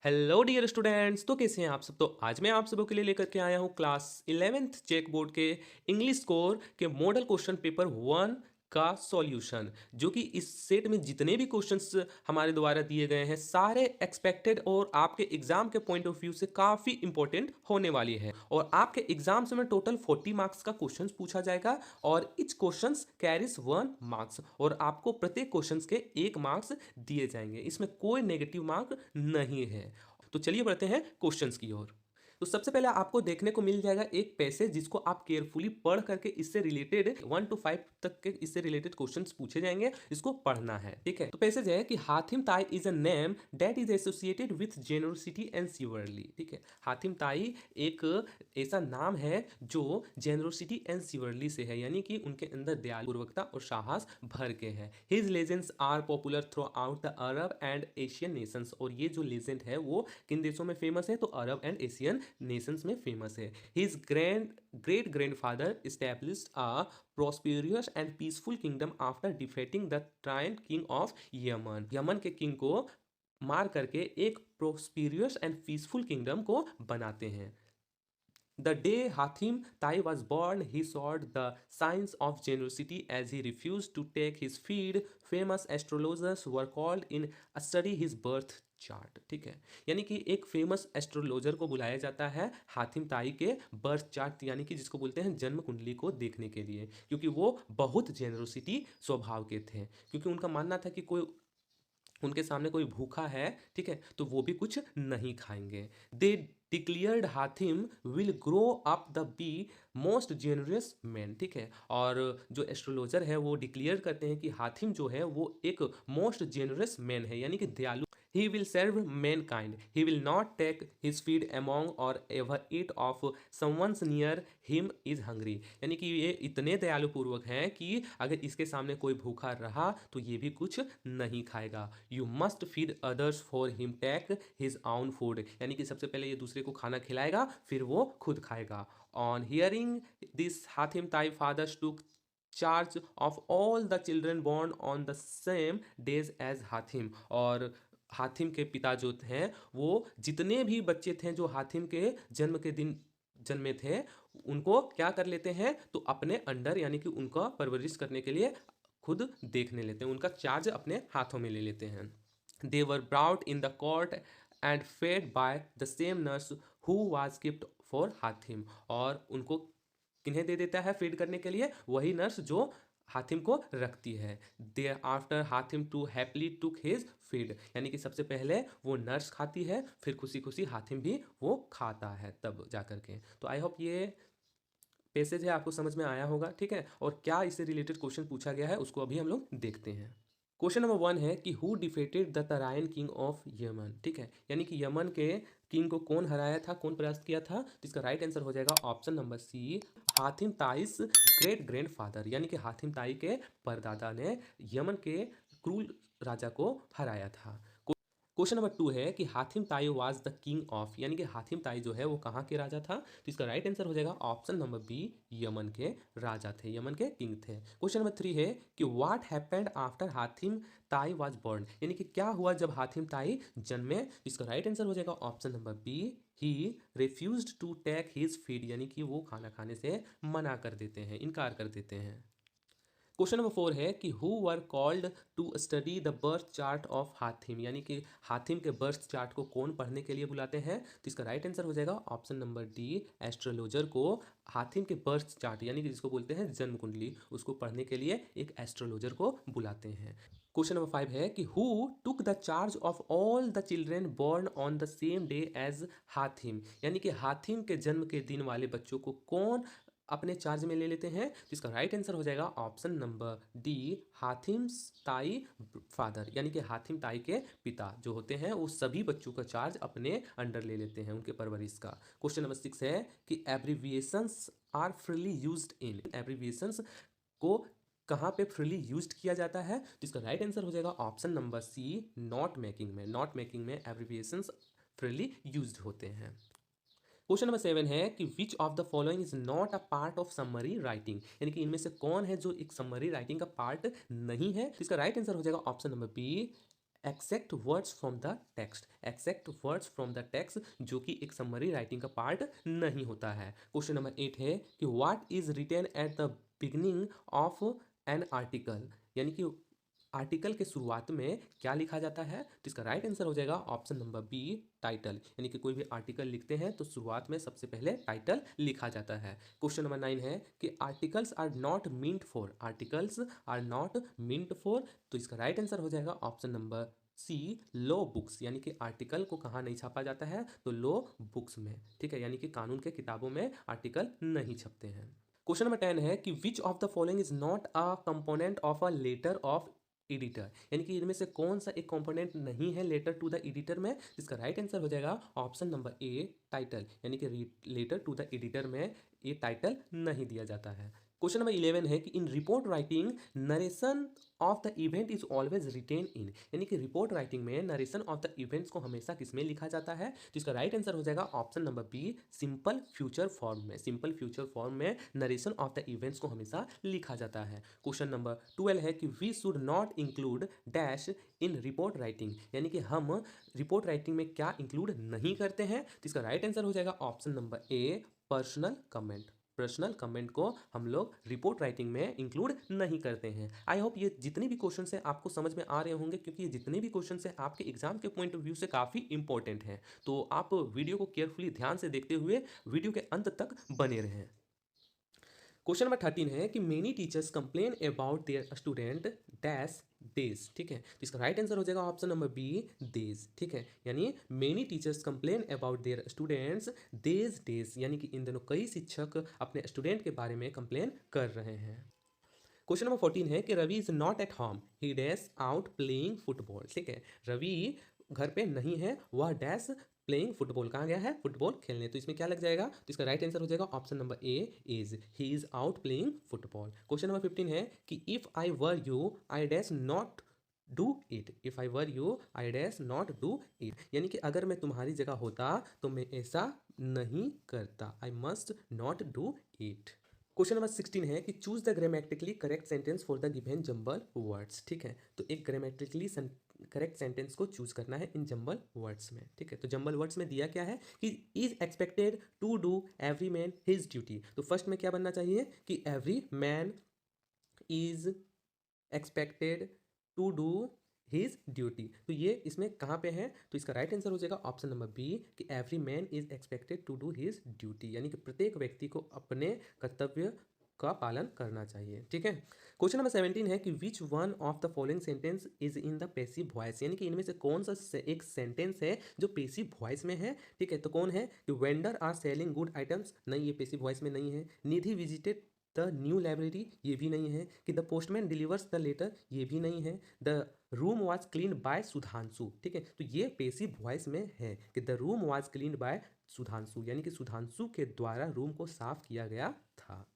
Hello dear students. तो कैसे हैं आप सब। तो आज मैं आप सबों के लिए लेकर के आया हूं क्लास 11th चेक बोर्ड के इंग्लिश स्कोर के मॉडल क्वेश्चन पेपर 1 का सॉल्यूशन, जो कि इस सेट में जितने भी क्वेश्चंस हमारे द्वारा दिए गए हैं सारे एक्सपेक्टेड और आपके एग्जाम के पॉइंट ऑफ व्यू से काफ़ी इंपॉर्टेंट होने वाली है। और आपके एग्जाम्स में टोटल 40 मार्क्स का क्वेश्चन पूछा जाएगा और इच क्वेश्चंस कैरीज 1 मार्क्स, और आपको प्रत्येक क्वेश्चंस के 1 मार्क्स दिए जाएंगे। इसमें कोई नेगेटिव मार्क नहीं है। तो चलिए बढ़ते हैं क्वेश्चंस की ओर। तो सबसे पहले आपको देखने को मिल जाएगा एक पैसेज, जिसको आप केयरफुली पढ़ करके इससे रिलेटेड 1 to 5 तक के इससे रिलेटेड क्वेश्चंस पूछे जाएंगे, इसको पढ़ना है। ठीक है, तो पैसेज है कि Hatim Tai is a name that is associated with generosity and chivalry. ठीक है, हातिम ताई एक ऐसा नाम है जो जेनरोसिटी एंड सिवर्ली से है, यानी कि उनके अंदर दयालुपूर्वकता और साहस भर के है। His legends are popular throughout the Arab and Asian nations. और ये जो लेजेंड है वो किन देशों में फेमस है, तो अरब एंड एशियन नेशंस में फेमस है। His great grandfather established a prosperous and peaceful kingdom after defeating the tyrant king of Yemen. Yemen के किंग को मार करके एक प्रोस्पिरियस एंड पीसफुल किंगडम को बनाते हैं। The day Hatim Tai was born, he showed the signs of generosity as he refused to take his feed. Famous astrologers were called in to study his birth chart. ठीक है, यानी कि एक famous astrologer को बुलाया जाता है हातिम ताई के बर्थ चार्ट, यानी कि जिसको बोलते हैं जन्म कुंडली को देखने के लिए, क्योंकि वो बहुत जेनरोसिटी स्वभाव के थे। क्योंकि उनका मानना था कि कोई उनके सामने कोई भूखा है, ठीक है, तो वो भी कुछ नहीं खाएंगे। They declared Hatim will grow up the be most generous man. ठीक है, और जो एस्ट्रोलॉजर है वो डिक्लेयर करते हैं कि हातिम जो है वो एक मोस्ट जेनरस मैन है, यानी कि दयालु। He will serve mankind. He will not take his feed among or ever eat of someone's near him is hungry। यानी कि ये इतने दयालु पूर्वक हैं कि अगर इसके सामने कोई भूखा रहा तो ये भी कुछ नहीं खाएगा। You must feed others for him take his own food। यानी कि सबसे पहले ये दूसरे को खाना खिलाएगा, फिर वो खुद खाएगा। On hearing this, Hatim Tai fathers took charge of all the children born on the same days as Hatim. और हातिम के पिता जो हैं वो जितने भी बच्चे थे जो हातिम के जन्म के दिन जन्मे थे, उनको क्या कर लेते हैं, तो अपने अंडर, यानी कि उनका परवरिश करने के लिए खुद देखने लेते हैं, उनका चार्ज अपने हाथों में ले लेते हैं। They were brought in the court and fed by the same nurse who was gift for Hatim. और उनको किन्हें दे देता है फीड करने के लिए, वही नर्स जो हातिम को रखती है। Thereafter Hatim too happily took his feed, यानी कि सबसे पहले वो नर्स खाती है, फिर खुशी खुशी हातिम भी वो खाता है तब जा करके। तो आई होप ये पैसेज है आपको समझ में आया होगा। ठीक है, और क्या इससे रिलेटेड क्वेश्चन पूछा गया है उसको अभी हम लोग देखते हैं। क्वेश्चन नंबर 1 है कि who defeated the Tarain king of Yemen. ठीक है, यानी कि यमन के किंग को कौन हराया था, कौन परास्त किया था। तो इसका राइट आंसर हो जाएगा option number C, Hatim Tai's great grandfather, यानी कि हातिम ताई के परदादा ने यमन के क्रूर राजा को हराया था। क्वेश्चन नंबर 2 है कि हातिम ताई वाज द किंग ऑफ, यानी कि हातिम ताई जो है वो कहाँ के राजा था। तो इसका राइट आंसर हो जाएगा ऑप्शन नंबर बी, यमन के राजा थे, यमन के किंग थे। क्वेश्चन नंबर 3 है कि व्हाट हैपेंड आफ्टर हातिम ताई वाज बोर्न, यानी कि क्या हुआ जब हातिम ताई जन्मे। इसका राइट आंसर हो जाएगा option number B, he refused to take his feed, यानी कि वो खाना खाने से मना कर देते हैं, इनकार कर देते हैं। क्वेश्चन नंबर 4 है कि who were called to study the birth chart of Hatim, यानी कि हातिम के बर्थ चार्ट को कौन पढ़ने के लिए बुलाते हैं। तो इसका राइट आंसर हो जाएगा ऑप्शन नंबर डी, एस्ट्रोलॉजर को हातिम के बर्थ चार्ट, यानी कि जिसको बोलते हैं जन्म कुंडली, उसको पढ़ने के लिए एक एस्ट्रोलॉजर को बुलाते हैं। क्वेश्चन नंबर 5 है कि who took the charge of all the children born on the same day as Hatim, यानी कि हातिम के जन्म के दिन वाले बच्चों को कौन अपने चार्ज में ले लेते हैं। तो इसका राइट आंसर हो जाएगा ऑप्शन नंबर डी, हातिम ताई फादर, यानी कि हातिम ताई के पिता जो होते हैं वो सभी बच्चों का चार्ज अपने अंडर ले लेते हैं, उनके परवरिश का। क्वेश्चन नंबर 6 है कि abbreviations are freely used in, abbreviations को कहाँ पे फ्रीली यूज्ड किया जाता है। तो इसका राइट आंसर हो जाएगा option number C, note making में, नोट मेकिंग में एब्रीविएशंस फ्रीली यूज्ड होते हैं। क्वेश्चन नंबर 7 है कि which of the following is not a part of summary writing, यानी कि इनमें से कौन है जो एक समरी राइटिंग का पार्ट नहीं है। इसका राइट आंसर हो जाएगा option number B, exact words from the text, exact words from the text, जो कि एक समरी राइटिंग का पार्ट नहीं होता है। क्वेश्चन नंबर 8 है कि what is written at the beginning of an article, यानी कि आर्टिकल के शुरुआत में क्या लिखा जाता है। तो इसका राइट आंसर हो जाएगा ऑप्शन नंबर बी, टाइटल, यानी कि कोई भी आर्टिकल लिखते हैं तो शुरुआत में सबसे पहले टाइटल लिखा जाता है। क्वेश्चन नंबर 9 है कि articles are not meant for, articles are not meant for, तो इसका राइट आंसर हो जाएगा option number C, law books, यानी कि आर्टिकल को कहाँ नहीं छापा जाता है, तो लॉ बुक्स में, ठीक है, यानी कि कानून के किताबों में आर्टिकल नहीं छपते हैं। क्वेश्चन नंबर 10 है कि which of the following is not a component of a letter of editor, यानी कि इनमें से कौन सा एक कंपोनेंट नहीं है लेटर टू द एडिटर में। इसका राइट आंसर हो जाएगा ऑप्शन नंबर ए, टाइटल, यानी कि लेटर टू द एडिटर में ये टाइटल नहीं दिया जाता है। क्वेश्चन नंबर 11 है कि in report writing narration of the event is always written in, यानी कि रिपोर्ट राइटिंग में नरेशन ऑफ द इवेंट्स को हमेशा किसमें लिखा जाता है। तो इसका राइट आंसर हो जाएगा option number B, simple future form में, सिंपल फ्यूचर फॉर्म में नरेशन ऑफ द इवेंट्स को हमेशा लिखा जाता है। क्वेश्चन नंबर 12 है कि we should not include dash in report writing, यानी कि हम रिपोर्ट राइटिंग में क्या इंक्लूड नहीं करते हैं। तो इसका राइट आंसर हो जाएगा ऑप्शन नंबर ए, पर्सनल कमेंट, पर्सनल कमेंट को हम लोग रिपोर्ट राइटिंग में इंक्लूड नहीं करते हैं। आई होप ये जितने भी क्वेश्चन है आपको समझ में आ रहे होंगे, क्योंकि ये जितने भी क्वेश्चन है आपके एग्जाम के पॉइंट ऑफ व्यू से काफ़ी इंपॉर्टेंट हैं। तो आप वीडियो को केयरफुली ध्यान से देखते हुए वीडियो के अंत तक बने रहें। क्वेश्चन नंबर 13 है कि many teachers complain about their student dash days, ठीक है, तो इसका राइट आंसर हो जाएगा ऑप्शन नंबर बी, डेज, ठीक है, यानी many teachers complain about their students days days, यानी कि इन दोनों कई शिक्षक अपने स्टूडेंट के बारे में कंप्लेन कर रहे हैं। क्वेश्चन नंबर 14 है कि Ravi is not at home, he dash out playing football, ठीक है, रवि घर पे नहीं है, वह डैश प्लेइंग फुटबॉल, कहाँ गया है, फुटबॉल खेलने, तो इसमें क्या लग जाएगा, तो इसका राइट आंसर हो जाएगा option number A, is, he is out playing football. Question number 15 है कि if I were you I dash not do it, if I were you I dash not do it, यानी कि अगर मैं तुम्हारी जगह होता तो मैं ऐसा नहीं करता, I must not do it. Question number 16 है कि choose the grammatically correct sentence for the given jumble words, ठीक है, तो एक ग्रामेटिकली करेक्ट सेंटेंस को चूज करना है इन जंबल वर्ड्स में, ठीक है, तो जंबल वर्ड्स में दिया क्या है कि is expected to do every man his duty, तो फर्स्ट में क्या बनना चाहिए कि every man is expected to do his duty, तो ये इसमें कहाँ पे है, तो इसका राइट आंसर हो जाएगा ऑप्शन नंबर बी कि every man is expected to do his duty, यानी कि प्रत्येक व्यक्ति को अपने कर्तव्य का पालन करना चाहिए, ठीक है। क्वेश्चन नंबर 17 है कि which one of the following sentence is in the passive voice, यानी कि इनमें से कौन सा एक सेंटेंस है जो पैसिव वॉइस में है, ठीक है, तो कौन है कि vendor are selling good items, नहीं, ये पैसिव वॉइस में नहीं है। Nidhi visited the new library, ये भी नहीं है। कि the postman delivers the letter, ये भी नहीं है। The room was clean by Sudhanshu, ठीक है, तो ये पैसिव वॉइस में है कि the room was clean by Sudhanshu, यानी कि सुधांशु के द्वारा रूम को साफ किया गया था।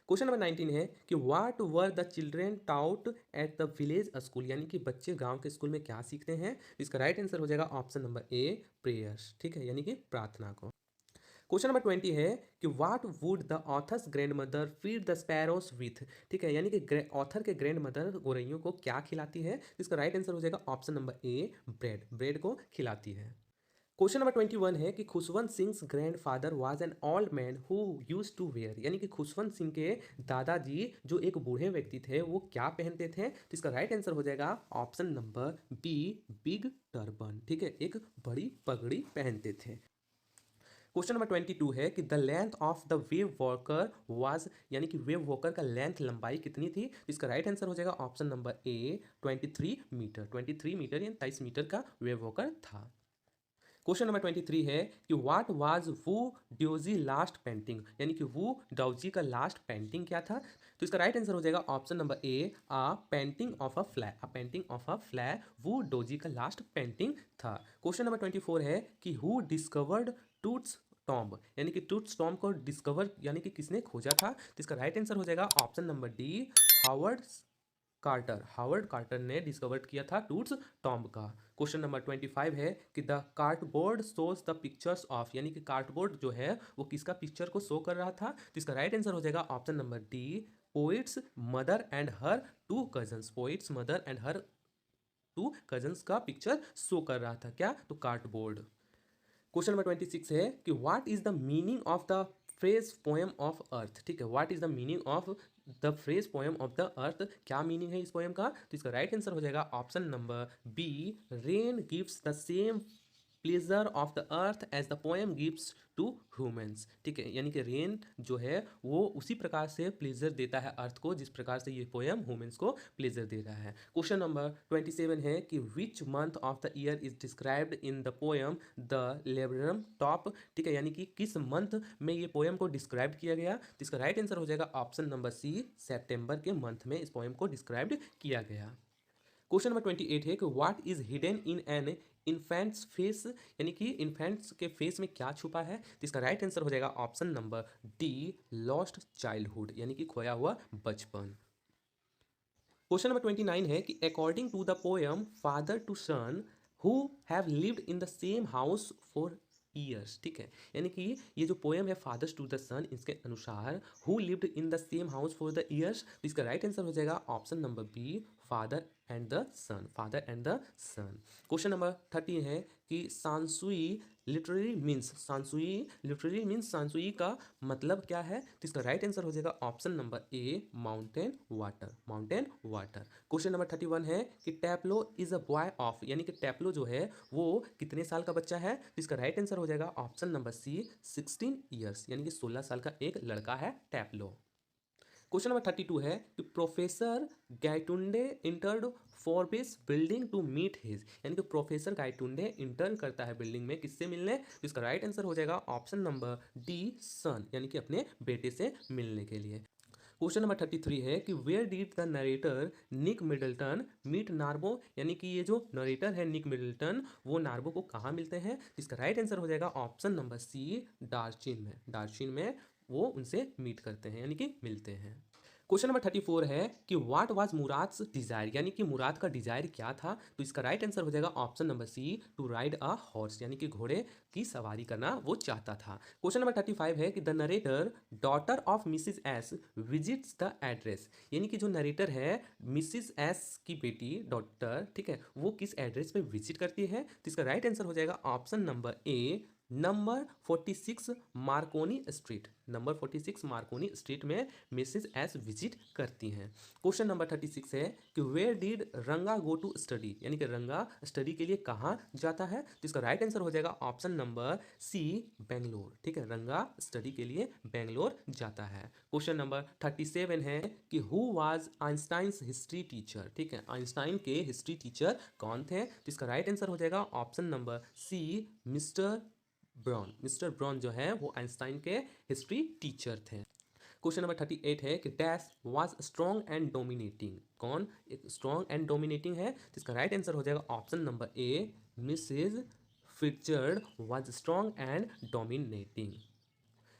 क्वेश्चन नंबर 19 है कि what were the children taut at the village school, यानी कि बच्चे गांव के स्कूल में क्या सीखते हैं। इसका राइट आंसर हो जाएगा ऑप्शन नंबर ए, प्रेयर्स, ठीक है, यानी कि प्रार्थना को। क्वेश्चन नंबर 20 है कि what would the author's grand mother feed the sparrows with, ठीक है, यानी कि ऑथर के ग्रैंड मदर गोरैयों को क्या खिलाती है। इसका राइट आंसर हो जाएगा option number A, bread, bread को खिलाती है। क्वेश्चन नंबर 21 है कि Khushwant Singh grandfather was an old man who use to wear, यानी कि खुशवंत सिंह के दादाजी जो एक बूढ़े व्यक्ति थे वो क्या पहनते थे। तो इसका राइट आंसर हो जाएगा option number B, big turban, ठीक है, एक बड़ी पगड़ी पहनते थे। क्वेश्चन नंबर 22 है कि the length of the wave walker was, यानी कि वेव वॉकर का लेंथ लंबाई कितनी थी। इसका राइट आंसर हो जाएगा option number A, 23 metre, 23 metre यानी 23 मीटर का वेव वॉकर था। क्वेश्चन नंबर 23 है कि what was Wu Daozi last painting, यानी कि वू डाउजी का लास्ट पेंटिंग क्या था। तो इसका राइट आंसर हो जाएगा option number A, a painting of a flag, a painting of a flag Wu Daozi का लास्ट पेंटिंग था। क्वेश्चन नंबर 24 है कि हु डिस्कवर्ड टूट्स टॉम्ब, यानी कि टूट्स टॉम्ब को डिस्कवर यानी कि किसने खोजा था। तो इसका राइट आंसर हो जाएगा option number D, Howard Carter, Howard Carter ने डिस्कवर किया था टूट्स टॉम्ब का। क्वेश्चन नंबर 25 है कि the cardboard shows the pictures of, यानी कि कार्डबोर्ड जो है वो किसका पिक्चर को शो कर रहा था। तो इसका राइट आंसर हो जाएगा option number D, poet's mother and her two cousins, poet's mother and her two cousins का पिक्चर शो कर रहा था, क्या, तो कार्डबोर्ड। क्वेश्चन नंबर 26 है कि what is the meaning of the phrase poem of earth. ठीक है, what is the meaning of the phrase poem of the अर्थ, क्या मीनिंग है इस पोएम का, तो इसका राइट आंसर हो जाएगा option number B, rain gives the same pleasure of the earth as the poem gives to humans. ठीक है, यानी कि रेन जो है वो उसी प्रकार से प्लेजर देता है अर्थ को जिस प्रकार से ये पोएम ह्यूमंस को प्लेजर दे रहा है। क्वेश्चन नंबर 27 है कि which month of the year is described in the poem the labrum top. ठीक है, यानी कि किस मंथ में ये पोएम को डिस्क्राइब किया गया, तो इसका राइट आंसर हो जाएगा ऑप्शन नंबर सी, सेप्टेम्बर के मंथ में इस पोएम को डिस्क्राइब किया गया। क्वेश्चन नंबर 28 है कि what is hidden in an infants face, यानी कि इन्फेंट्स के फेस में क्या छुपा है, तो इसका राइट आंसर हो जाएगा option number D, lost childhood, यानी कि खोया हुआ बचपन। क्वेश्चन नंबर 29 है कि according to the poem father to son who have lived in the same house for years. ठीक है, यानी कि ये जो पोएम है फादर्स टू द सन, इसके अनुसार who lived in the same house for the years, तो इसका राइट आंसर हो जाएगा option number B, father and the son, father and the son. Question number 30 है कि sansui literary means, sansui literary means, sansui का मतलब क्या है, तो इसका राइट आंसर हो जाएगा ऑप्शन नंबर ए, mountain water, mountain water. Question number 31 है कि टैप्लो इज अ बॉय ऑफ, यानी कि टैप्लो जो है वो कितने साल का बच्चा है, तो इसका राइट आंसर हो जाएगा ऑप्शन नंबर सी, 16 ईयर्स, यानी कि 16 साल का एक लड़का है टैप्लो। क्वेश्चन नंबर 32 है कि professor Gaitonde entered Forbes building to meet his, यानी कि प्रोफेसर गाइटुंडे इंटर्न करता है बिल्डिंग में किससे मिलने, तो इसका राइट आंसर हो जाएगा ऑप्शन नंबर डी, सन, यानी कि अपने बेटे से मिलने के लिए। क्वेश्चन नंबर 33 है कि where did the narrator Nick Middleton meet Narbo, यानी कि ये जो नरेटर है निक मिडल्टन वो नार्बो को कहाँ मिलते हैं, तो इसका राइट आंसर हो जाएगा ऑप्शन नंबर सी, डार्चिन में, डार्चिन में वो उनसे मीट करते हैं यानी कि मिलते हैं। क्वेश्चन नंबर 34 है कि व्हाट वाज मुराद्स डिजायर, यानी कि मुराद का डिजायर क्या था, तो इसका राइट आंसर हो जाएगा option number C, to ride a horse, यानी कि घोड़े की सवारी करना वो चाहता था। क्वेश्चन नंबर 35 है कि the narrator daughter of Mrs S visits the address, यानी कि जो नरेटर है मिसिस एस की बेटी डॉटर, ठीक है, वो किस एड्रेस पे विजिट करती है, तो इसका राइट आंसर हो जाएगा ऑप्शन नंबर ए, number 46 Markovnikov street, number 46 Markovnikov street में मिसेस एस विजिट करती हैं। क्वेश्चन नंबर 36 है कि वेयर डिड रंगा गो टू स्टडी, यानी कि रंगा स्टडी के लिए कहाँ जाता है, तो इसका राइट आंसर हो जाएगा ऑप्शन नंबर सी, बेंगलोर। ठीक है, रंगा स्टडी के लिए बेंगलोर जाता है। क्वेश्चन नंबर 37 है कि who was Einstein's history teacher, ठीक है, आइंस्टाइन के हिस्ट्री टीचर कौन थे, तो इसका राइट आंसर हो जाएगा option number C, mister Brown, mister Brown जो है वो आइंस्टाइन के हिस्ट्री टीचर थे। क्वेश्चन नंबर 38 है कि dash was strong and dominating, कौन एक स्ट्रॉन्ग एंड डोमिनेटिंग है, तो इसका राइट आंसर हो जाएगा option number A, Mrs Fitzgerald was strong and dominating.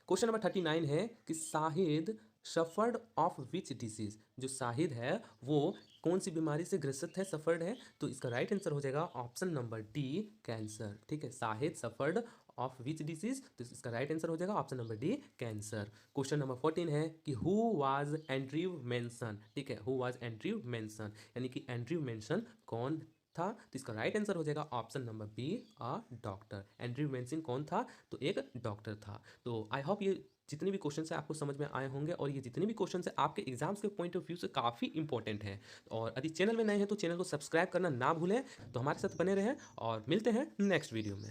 Question number 39 है कि Shahid suffered of which disease, जो शाहिद है वो कौन सी बीमारी से ग्रसित है, सफर्ड है, तो इसका राइट आंसर हो जाएगा ऑप्शन नंबर डी, कैंसर। ठीक है, Shahid suffered of which disease, तो इसका राइट आंसर हो जाएगा option number D, cancer. Question number 14 है कि हु वाज एंड्रयू मेंशन, ठीक है, हु वाज एंड्रयू मेंशन, यानी कि एंड्रयू मेंशन कौन था, तो इसका राइट आंसर हो जाएगा option number B, a doctor. Andrew mention कौन था, तो एक डॉक्टर था। तो आई होप ये जितने भी क्वेश्चन है आपको समझ में आए होंगे और ये जितने भी क्वेश्चन है आपके एग्जाम्स के पॉइंट ऑफ व्यू से काफ़ी इंपॉर्टेंट है। और यदि चैनल में नए हैं तो चैनल को सब्सक्राइब करना ना भूलें, तो हमारे साथ बने रहें और मिलते हैं नेक्स्ट वीडियो में।